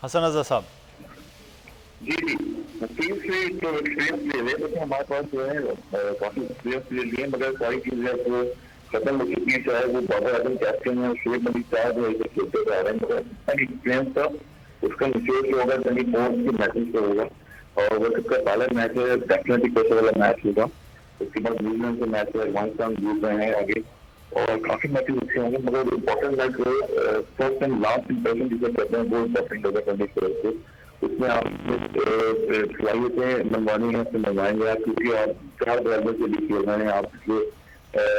हसन रजा साहब। जी जी, टीम से तो एक्सपीरियंस ले रहे हैं, हमारे पास जो है काफी एक्सपीरियंस ले लिए, मगर सारी चीजें तो खत्म हो चुकी है। चाहे वो बाबर आजम कैप्टन है, शुएब मलिक साहब है, खेलते जा रहे हैं, मगर सारी एक्सपीरियंस का उसका निचोड़ जो होगा 24 के मैचेस पे होगा। और वर्ल्ड कप का पहला मैच है, डेफिनेटली प्रेशर वाला मैच होगा। उसके बाद न्यूजीलैंड से मैच है, अफगानिस्तान जीत रहे हैं आगे, और काफी मैचेस अच्छे होंगे, मगर इम्पोर्टेंट मैच जो फर्स्ट एंड लास्ट इंप्रेशन जिसे कहते हैं वो इम्पोर्टेंट होगा करने की तरफ से। उसमें आप सलाहियतें मनवानी है तो मनवाएंगे आप, क्योंकि आप 4 बराबर के लिए खेल रहे हैं। आप पिछले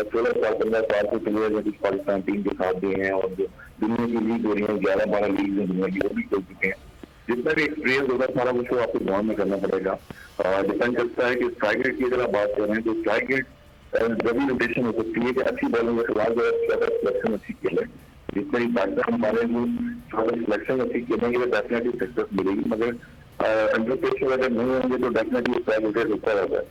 16 साल 15 साल से प्लेयर हैं जिस पाकिस्तान टीम के साथ दिए हैं, और जो दुनिया की लीग हो रही है 11-12 लीग हैं दुनिया की, वो भी खेल चुके हैं। जितना भी एक्सपीरियंस होगा सारा कुछ आपको ग्राउंड में करना पड़ेगा। डिपेंड करता है कि स्ट्राइक रेट की अगर आप बात कर रहे हैं तो स्ट्राइक रेट जब रोटेशन हो सकती है कि अच्छी बॉलिंग के खिलाफ सिलेक्शन अच्छी खेले, जितना ही पाकिस्तान हमारे जो सिलेक्शन अच्छी खेलेंगे तो डेफिनेटली सक्सेस मिलेगी, मगर अंडर प्रेशर अगर नहीं होंगे तो डेफिनेटली स्ट्राइक रेट होता रहता है।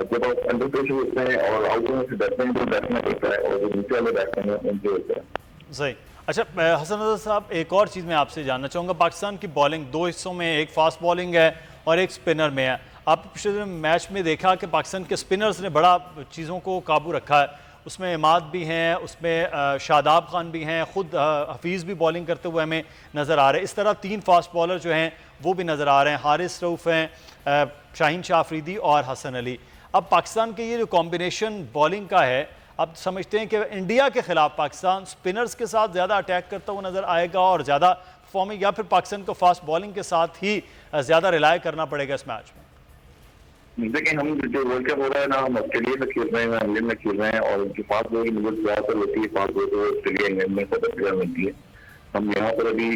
जब आप अंडर प्रेशर होते हैं और आउट होने से डरते हैं तो डेफिनेट होता है, और जो नीचे वाले बैट्समैन हैं उनसे होता है। सही। अच्छा हसन रजा साहब, एक और चीज़ मैं आपसे जानना चाहूँगा, पाकिस्तान की बॉलिंग 2 हिस्सों में, एक फास्ट बॉलिंग है और एक स्पिनर में है। आप पिछले मैच में देखा कि पाकिस्तान के स्पिनर्स ने बड़ा चीज़ों को काबू रखा है, उसमें इमाद भी हैं, उसमें शादाब खान भी हैं, ख़ुद हफीज़ भी बॉलिंग करते हुए हमें नज़र आ रहे हैं। इस तरह 3 फास्ट बॉलर जो हैं वो भी नज़र आ रहे हैं, हारिस रऊफ़ हैं, शाहीन शाह अफरीदी और हसन अली। अब पाकिस्तान के ये जो कॉम्बिनेशन बॉलिंग का है, आप समझते हैं कि इंडिया के खिलाफ पाकिस्तान स्पिनर्स के साथ ज़्यादा अटैक करता हुआ नज़र आएगा और ज़्यादा परफॉर्मिंग, या फिर पाकिस्तान को फास्ट बॉलिंग के साथ ही ज़्यादा रिलाय करना पड़ेगा इस मैच में? देखिए, हम जो वर्ल्ड कप हो रहा है ना, हम ऑस्ट्रेलिया में खेल रहे हैं, इंग्लैंड में खेल रहे हैं, और जो फास्ट बॉलिंग मुझे ज़्यादातर होती है फास्ट बॉल तो ऑस्ट्रेलिया इंग्लैंड में साउथ अफ्रीका मिलती है। हम यहाँ पर अभी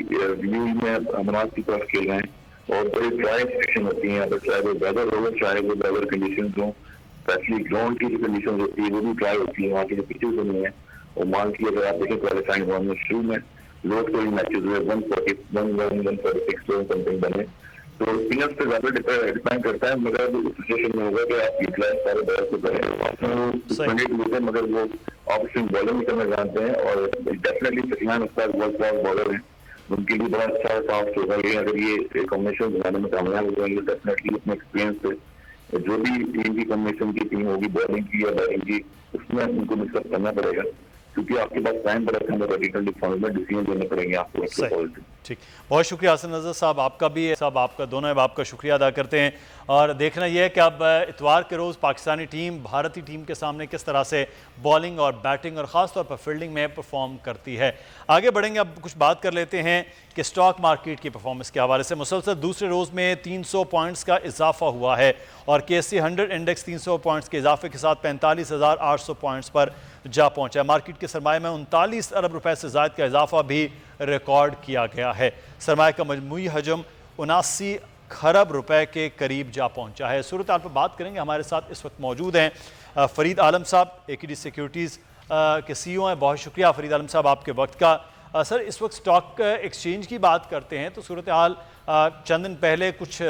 न्यूज में अमरात की तरफ खेल रहे हैं, और बड़ी ड्राई सिचुएशन होती है, अगर चाहे वो वेदर हो, चाहे वो वेदर कंडीशन हो, स्पेशली ग्राउंड की जो कंडीशन होती है वो भी ड्राई होती है, वहाँ की जो पिचेज बनी है। और मान की अगर आप देखें क्वालिफाइंग राउंड में शुरू में लो स्कोरिंग मैचेज हुए, 146 समथिंग बने, तो स्पिनर्स पे ज्यादा डिपेंड करता है, मगर उस सिचुएशन में होगा कि आप यूटिलाइज सारे बॉलर को करें, मगर वो ऑफ स्पिन बॉलिंग भी करना जानते हैं, और डेफिनेटली सकीलान उस्ताद वर्ल्ड क्लास बॉलर हैं, उनके लिए बड़ा अच्छा फास्ट होगा ये, अगर ये कॉम्बिनेशन बनाने में कामयाब हो जाएंगे डेफिनेटली अपने एक्सपीरियंस से जो भी टीम की कॉम्बिनेशन की टीम होगी बॉलिंग की या बैटिंग की, उसमें उनको मिक्सअप करना पड़ेगा, क्योंकि आपके पास टाइम बड़ा कम है, डिसीजन लेने पड़ेंगे आपको। ठीक, बहुत शुक्रिया हसन रजा साहब, आपका भी साहब, आपका दोनों अब आपका शुक्रिया अदा करते हैं। और देखना यह है कि अब इतवार के रोज़ पाकिस्तानी टीम भारतीय टीम के सामने किस तरह से बॉलिंग और बैटिंग और ख़ास तौर पर फील्डिंग में परफॉर्म करती है। आगे बढ़ेंगे, अब कुछ बात कर लेते हैं कि स्टॉक मार्केट की परफॉर्मेंस के हवाले से मुसलसल दूसरे रोज़ में 300 पॉइंट्स का इजाफा हुआ है, और KSE 100 इंडेक्स 300 पॉइंट्स के इजाफे के साथ 45,800 पॉइंट्स पर जा पहुँचा है। मार्केट के सरमाए में 39 अरब रुपए से ज़ायद का इजाफा भी रिकॉर्ड किया गया है। सरमाए का मजमूई हजम 79 खरब रुपए के करीब जा पहुंचा है। सूरत हाल पर बात करेंगे, हमारे साथ इस वक्त मौजूद हैं फरीद आलम साहब, AKD सिक्योरिटीज़ के CEO हैं। बहुत शुक्रिया फरीद आलम साहब आपके वक्त का। सर, इस वक्त स्टॉक एक्सचेंज की बात करते हैं तो सूरत हाल चंद दिन पहले कुछ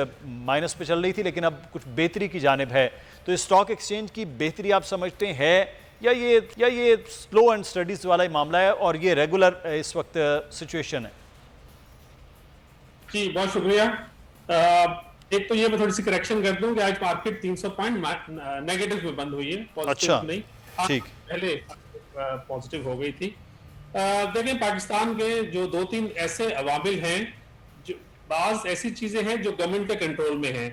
माइनस पे चल रही थी, लेकिन अब कुछ बेहतरी की जानिब है, तो स्टॉक एक्सचेंज की बेहतरी आप समझते हैं या ये स्लो एंड स्टडीज वाला ही मामला है और ये रेगुलर इस वक्त सिचुएशन है? जी बहुत शुक्रिया। एक तो ये मैं थोड़ी सी करेक्शन कर दूं कि आज मार्केट 300 पॉइंट नेगेटिव में बंद हुई है, पॉजिटिव नहीं। ठीक, पहले पॉजिटिव हो गई थी। देखें, पाकिस्तान के जो 2-3 ऐसे अवामिल हैं, जो बाज ऐसी चीजें हैं जो गवर्नमेंट के कंट्रोल में हैं,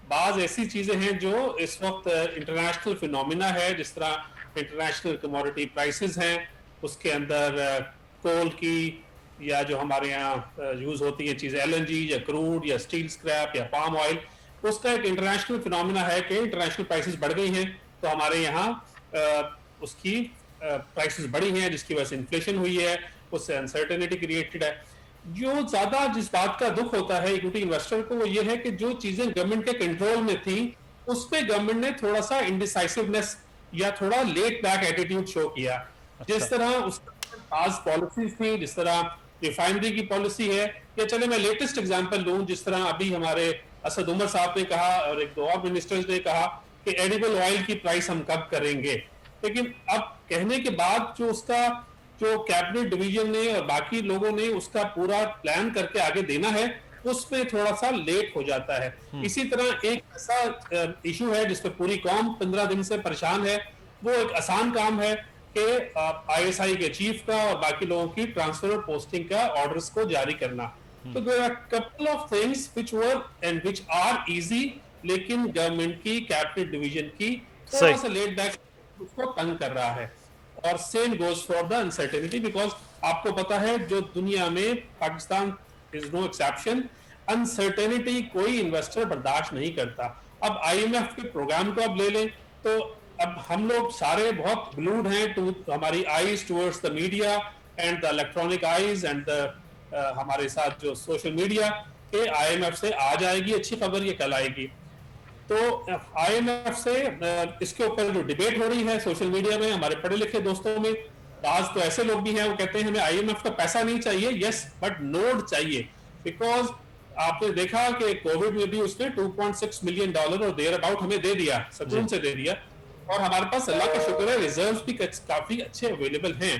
बाज ऐसी चीजें हैं जो इस वक्त इंटरनेशनल फिनोमिना है, जिस तरह इंटरनेशनल कमोडिटी प्राइसेस हैं, उसके अंदर कोल की या जो हमारे यहाँ यूज होती है चीजें LNG या क्रूड या स्टील स्क्रैप या पाम ऑयल, उसका एक इंटरनेशनल फिनोमिना है कि इंटरनेशनल प्राइसेस बढ़ गई हैं, तो हमारे यहाँ उसकी प्राइसेस बढ़ी हैं, जिसकी वजह से इन्फ्लेशन हुई है, उससे अनसर्टेनिटी क्रिएटेड है। जो ज्यादा जिस बात का दुख होता है इक्विटी इन्वेस्टर को, वो ये है कि जो चीजें गवर्नमेंट के कंट्रोल में थी उस पे गवर्नमेंट ने थोड़ा सा इंडिसाइसिवनेस या थोड़ा लेट बैक एटीट्यूड शो किया। जिस तरह उसके पास पॉलिसीज थी, जिस तरह रिफाइनरी की पॉलिसी है, या चले मैं लेटेस्ट एग्जांपल लूं, जिस तरह अभी हमारे असद उमर साहब ने कहा और एक दो और मिनिस्टर्स ने कहा कि एडिबल ऑयल की प्राइस हम कब करेंगे, लेकिन अब कहने के बाद जो उसका जो कैबिनेट डिवीजन ने और बाकी लोगों ने उसका पूरा प्लान करके आगे देना है, उसमें थोड़ा सा लेट हो जाता है। इसी तरह एक ऐसा इशू है जिसपे पूरी कौम 15 दिन से परेशान है, वो एक आसान काम है कि ISI के चीफ का और बाकी लोगों की ट्रांसफर पोस्टिंग का ऑर्डर्स को जारी करना। तो there are couple of things which were and which are easy, लेकिन गवर्नमेंट की कैबिनेट डिवीजन की थोड़ा सा लेट बैक उसको तंग कर रहा है। और same goes for the uncertainty, because आपको पता है जो दुनिया में Pakistan is no exception, uncertainty कोई इन्वेस्टर बर्दाश्त नहीं करता। अब IMF के प्रोग्राम को अब ले लें तो अब हम लोग सारे बहुत ग्लूड हैं टू हमारी eyes towards the media and the electronic eyes and हमारे साथ जो सोशल मीडिया के IMF से आ जाएगी अच्छी खबर, ये कल आएगी। तो IMF से इसके ऊपर जो डिबेट हो रही है सोशल मीडिया में, हमारे पढ़े लिखे दोस्तों में आज तो ऐसे लोग भी हैं वो कहते हैं हमें IMF का पैसा नहीं चाहिए, यस बट नोड चाहिए, बिकॉज आपने देखा कि कोविड में भी उसने $2.6 मिलियन और देयर अबाउट हमें दे दिया, सुकून से दे दिया, और हमारे पास अल्लाह का शुक्र है रिजर्व भी काफी अच्छे अवेलेबल हैं।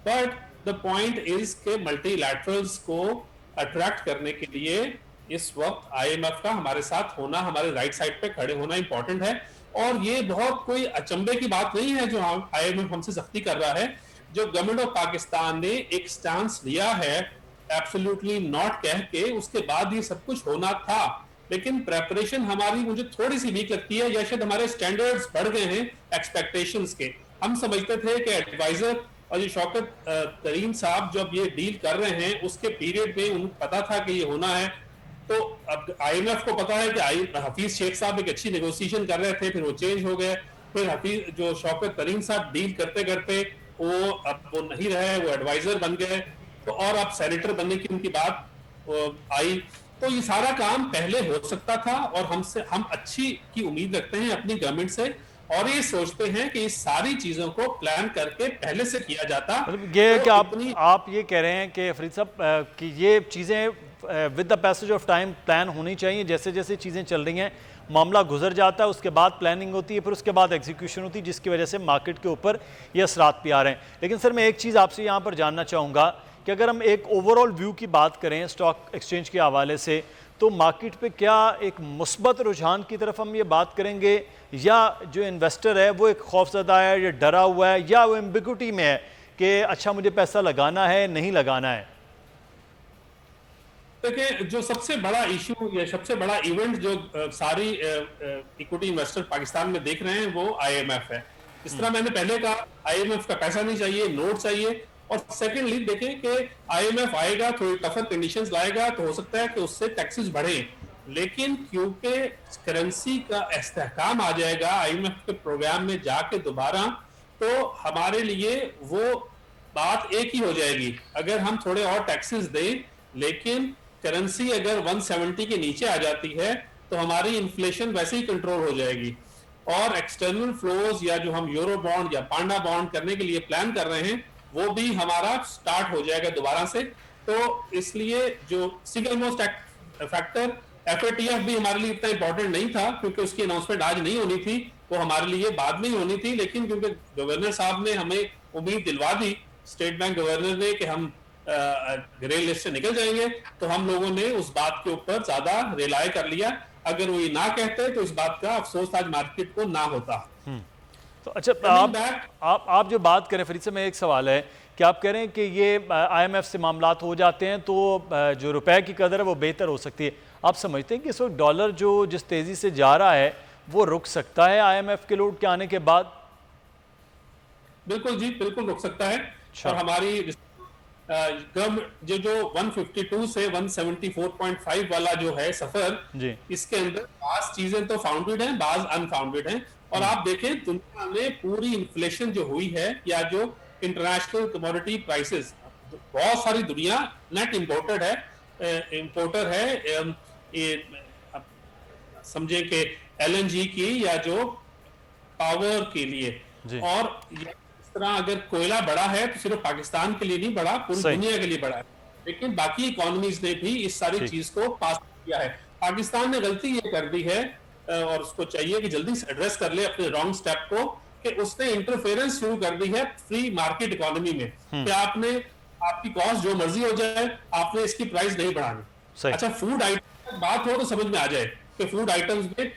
बट द पॉइंट इज के मल्टीलैटरल्स को अट्रैक्ट करने के लिए इस वक्त IMF का हमारे साथ होना, हमारे राइट साइड पे खड़े होना इंपॉर्टेंट है। और ये बहुत कोई अचंभे की बात नहीं है जो IMF हमसे सख्ती कर रहा है। जो गवर्नमेंट ऑफ पाकिस्तान ने एक स्टांस लिया है एब्सोल्युटली नॉट कह के, उसके बाद ये सब कुछ होना था, लेकिन प्रेपरेशन हमारी मुझे थोड़ी सी वीक लगती है, या शायद हमारे स्टैंडर्ड्स बढ़ गए हैं एक्सपेक्टेशंस के। हम समझते थे कि एडवाइजर और ये शौकत तरीन साहब जब ये डील कर रहे हैं उसके पीरियड में उनको पता था कि ये होना है, तो अब IMF को पता है कि हफीज शेख साहब एक अच्छी नेगोशिएशन कर रहे थे, फिर वो चेंज हो गए, फिर हफीज जो शौकत तरीन साहब डील करते करते वो नहीं रहे, वो एडवाइजर बन गए, तो और अब सेनेटर बनने की उनकी बात आई। तो ये सारा काम पहले हो सकता था और हम अच्छी की उम्मीद रखते हैं अपनी गवर्नमेंट से, और ये सोचते हैं कि इस सारी चीजों को प्लान करके पहले से किया जाता। ये तो कि आप ये कह रहे हैं कि फरीद साहब कि ये चीज़ें with the passage of time plan होनी चाहिए, जैसे जैसे चीज़ें चल रही हैं मामला गुजर जाता है, उसके बाद प्लानिंग होती है, फिर उसके बाद एग्जीक्यूशन होती है, जिसकी वजह से मार्केट के ऊपर ये असरात भी आ रहे हैं। लेकिन सर मैं एक चीज़ आपसे यहाँ पर जानना चाहूँगा कि अगर हम एक ओवरऑल व्यू की बात करें स्टॉक एक्सचेंज के हवाले से, तो मार्केट पे क्या एक मुस्बत रुझान की तरफ हम ये बात करेंगे, या जो इन्वेस्टर है वो एक खौफजदा है या डरा हुआ है, या वो एम्बिग्युटी में है कि अच्छा मुझे पैसा लगाना है नहीं लगाना है? देखिए जो सबसे बड़ा इशू या सबसे बड़ा इवेंट जो सारी इक्विटी इन्वेस्टर पाकिस्तान में देख रहे हैं वो IMF है। इस तरह मैंने पहले कहा IMF का पैसा नहीं चाहिए, नोट चाहिए। और सेकेंडली देखें कि IMF आएगा, थोड़ी टफर कंडीशंस लाएगा, तो हो सकता है कि उससे टैक्सेस बढ़े, लेकिन क्योंकि करेंसी का इस्तेहकाम आ जाएगा IMF के प्रोग्राम में जाके दोबारा, तो हमारे लिए वो बात एक ही हो जाएगी। अगर हम थोड़े और टैक्सेस दें लेकिन करेंसी अगर 170 के नीचे आ जाती है तो हमारी इन्फ्लेशन वैसे ही कंट्रोल हो जाएगी, और एक्सटर्नल फ्लोज या जो हम यूरो बॉन्ड या पांडा बॉन्ड करने के लिए प्लान कर रहे हैं वो भी हमारा स्टार्ट हो जाएगा दोबारा से। तो इसलिए जो सिंगल मोस्ट फैक्टर FATF भी हमारे लिए इतना इंपॉर्टेंट नहीं था, क्योंकि उसकी अनाउंसमेंट आज नहीं होनी थी, वो हमारे लिए बाद में ही होनी थी। लेकिन क्योंकि गवर्नर साहब ने हमें उम्मीद दिलवा दी, स्टेट बैंक गवर्नर ने, कि हम ग्रे लिस्ट से निकल जाएंगे, तो हम लोगों ने उस बात के ऊपर ज्यादा रिलाय कर लिया। अगर वो ये ना कहते तो इस बात का अफसोस आज मार्केट को ना होता। तो अच्छा आप जो बात करें फरीद से, मैं एक सवाल है कि आप कह रहे हैं कि ये IMF से मामलात हो जाते हैं तो जो रुपए की कदर है वो बेहतर हो सकती है। आप समझते हैं कि इस वक्त डॉलर जो जिस तेजी से जा रहा है वो रुक सकता है IMF के लोड के आने के बाद? बिल्कुल जी, बिल्कुल रुक सकता है। और हमारी जो 152 से 174.5 वाला जो है सफर, इसके अंदर बाज चीजें तो फाउंडेड हैं, बाज अनफाउंडेड हैं। और आप देखें दुनिया में पूरी इन्फ्लेशन जो हुई है, या जो इंटरनेशनल कमोडिटी प्राइसेस, बहुत सारी दुनिया नेट इम्पोर्टर है। समझे कि LNG की या जो पावर के लिए। और इस तरह अगर कोयला बढ़ा है तो सिर्फ पाकिस्तान के लिए नहीं बढ़ा, पूरी दुनिया के लिए बढ़ा है, लेकिन बाकी इकोनॉमीज ने भी इस सारी चीज को पास किया है। पाकिस्तान ने गलती ये कर दी है और उसको चाहिए कि जल्दी से एड्रेस कर ले अपने रॉन्ग स्टेप को, कि उसने इंटरफेरेंस शुरू कर दी है फ्री मार्केट इकोनॉमी में, कि आपने आपकी कॉस्ट जो मर्जी हो जाए, आपने इसकी प्राइस नहीं बढ़ानी। अच्छा, फूड आइटम बात हो तो समझ में आ जाए कि फूड आइटम्स में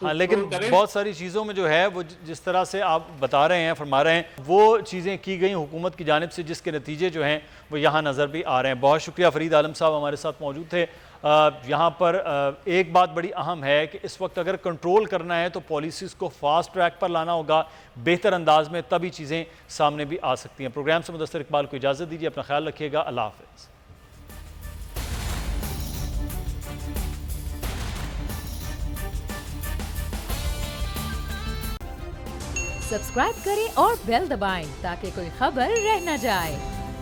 हाँ, लेकिन बहुत सारी चीज़ों में जो है वो जिस तरह से आप बता रहे हैं, फरमा रहे हैं, वो चीज़ें की गई हुकूमत की जानिब से, जिसके नतीजे जो हैं वो यहाँ नज़र भी आ रहे हैं। बहुत शुक्रिया, फरीद आलम साहब हमारे साथ मौजूद थे। यहाँ पर एक बात बड़ी अहम है कि इस वक्त अगर कंट्रोल करना है तो पॉलिसीज़ को फास्ट ट्रैक पर लाना होगा, बेहतर अंदाज में, तभी चीज़ें सामने भी आ सकती हैं। प्रोग्राम से मुदस्सिर इकबाल को इजाज़त दीजिए, अपना ख्याल रखिएगा, अल्लाह हाफ़िज़। सब्सक्राइब करें और बेल दबाएं ताकि कोई खबर रह न जाए।